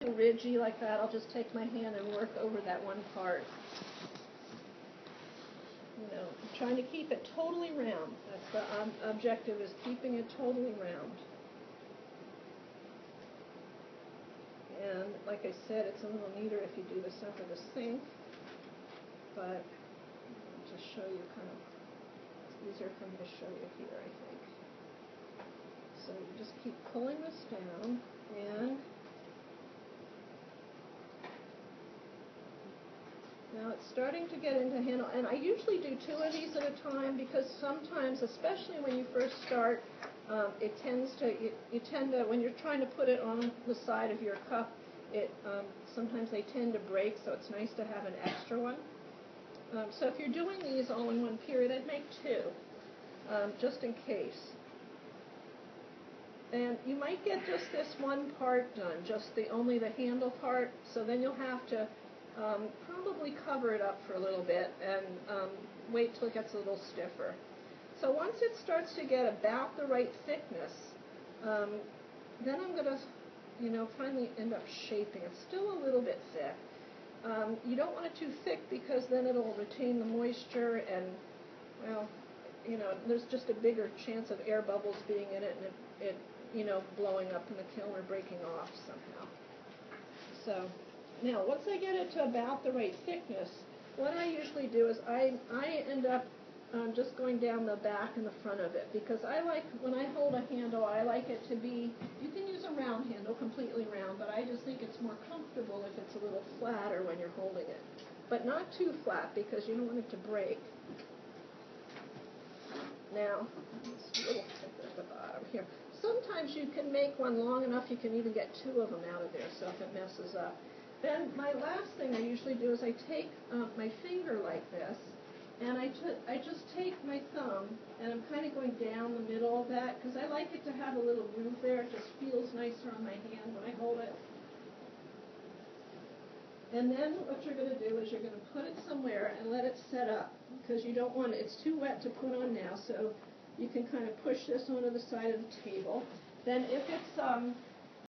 ridgy like that, I'll just take my hand and work over that one part. You know, I'm trying to keep it totally round. That's the objective, is keeping it totally round. And like I said, it's a little neater if you do this over the sink, but I'll just show you kind of, it's easier for me to show you here, I think. So you just keep pulling this down, and now it's starting to get into handle, and I usually do 2 of these at a time, because sometimes, especially when you first start, it tends to, you tend to, when you're trying to put it on the side of your cup, sometimes they tend to break, so it's nice to have an extra one. So if you're doing these all in one period, I'd make 2, just in case. And you might get just this one part done, just only the handle part, so then you'll have to probably cover it up for a little bit and wait till it gets a little stiffer. So once it starts to get about the right thickness, then I'm going to, finally end up shaping. It's still a little bit thick. You don't want it too thick, because then it'll retain the moisture, and, well, there's just a bigger chance of air bubbles being in it, and it blowing up in the kiln or breaking off somehow. So now, once I get it to about the right thickness, what I usually do is I end up just going down the back and the front of it, because I like, when I hold a handle, I like it to be, you can use a round handle, completely round, but I just think it's more comfortable if it's a little flatter when you're holding it. But not too flat, because you don't want it to break. Now, it's a little thicker at the bottom here. Sometimes you can make one long enough, you can even get 2 of them out of there, so if it messes up. Then my last thing I usually do is I take my finger like this, and I just take my thumb, and I'm kind of going down the middle of that, because I like it to have a little groove there. It just feels nicer on my hand when I hold it. And then what you're going to do is you're going to put it somewhere and let it set up, because you don't want it, it's too wet to put on now, so you can kind of push this onto the side of the table. Then if it's